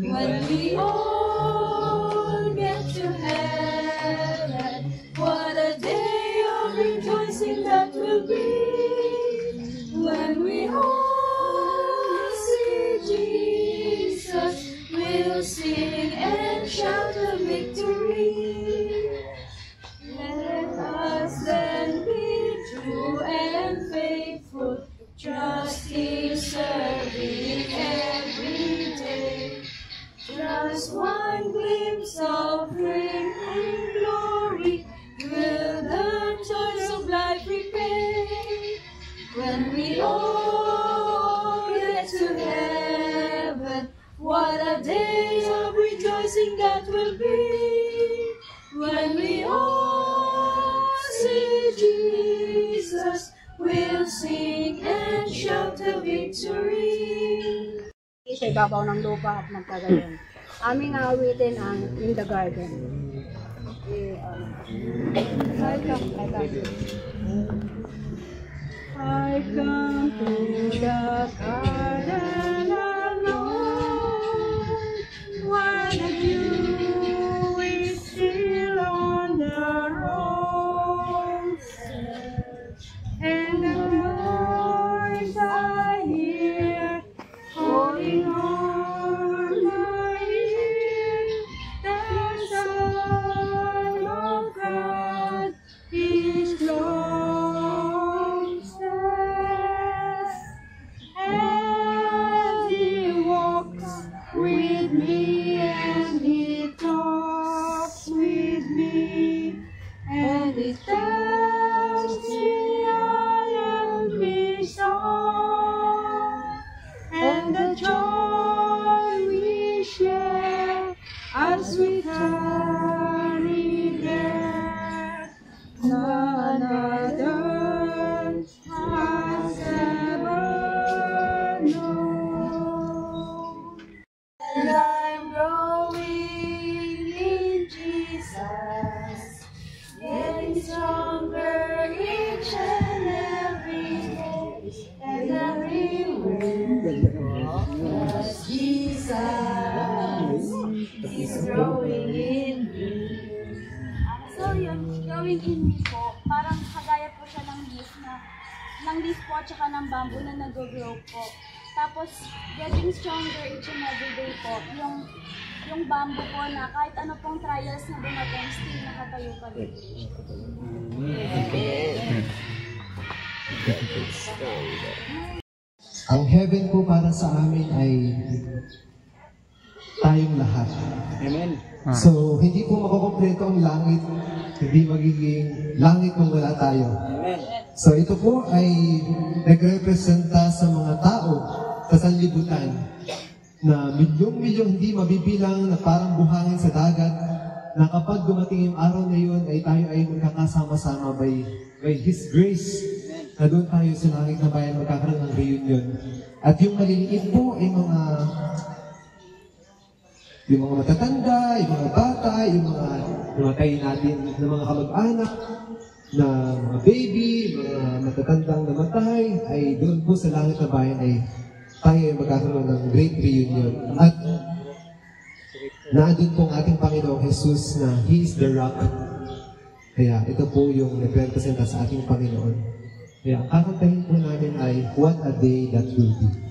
When we all get to heaven, what a day of rejoicing that will be. When we all see Jesus, we'll sing and shout the victory. Let us then be true and faithful, trusting, serving every day. Just one glimpse of reigning glory will the joys of life repay. When we all get to heaven, what a day of rejoicing that will be. When we all see Jesus, we'll sing and shout the victory. Sa ibabaw ng lupa at magkagayon. Aming awitin ang In the Garden. I come to the garden alone. One of you is still on the rose, and the voice I hear calling on my ear, the Son of God is closest. As He walks with me and He talks with me, and He tells me I am His song, and the joy we share as we tarry there, none other has ever known. And I'm growing in Jesus, getting stronger each and every day and everywhere. Because Jesus is growing in me. So yun, growing in me po, parang kagaya po siya ng leaf po at saka ng bamboo na nag-grow po. Tapos, getting stronger each and every day po, yung bamboo po na kahit ano pong trials na dumating, still nakatayo pa rin. Ang heaven po para sa amin ay tayong lahat. Amen. So, hindi po makukumpleto ang langit, hindi magiging langit kung wala tayo. Amen. So, ito po ay nagrepresenta sa mga tao sa sanlibutan na milyong-milyong hindi mabibilang na parang buhangin sa dagat, na kapag dumating yung araw na yun ay tayo ay magkakasama-sama by His grace, na doon tayo sa langit na bayan magkakaroon ng reunion. At yung maliliit po ay yung mga matatanda, yung mga bata, yung mga namatay natin na mga kamag-anak, na mga baby, mga matatandang namatay, ay doon po sa langit na bayan ay tayo ay magkakaroon ng great reunion. At naandun po ang ating Panginoong Jesus na He is the rock. Kaya ito po yung nagrepresenta sa ating Panginoon. Kaya ang kakantahin po namin ay What a Day That Will Be.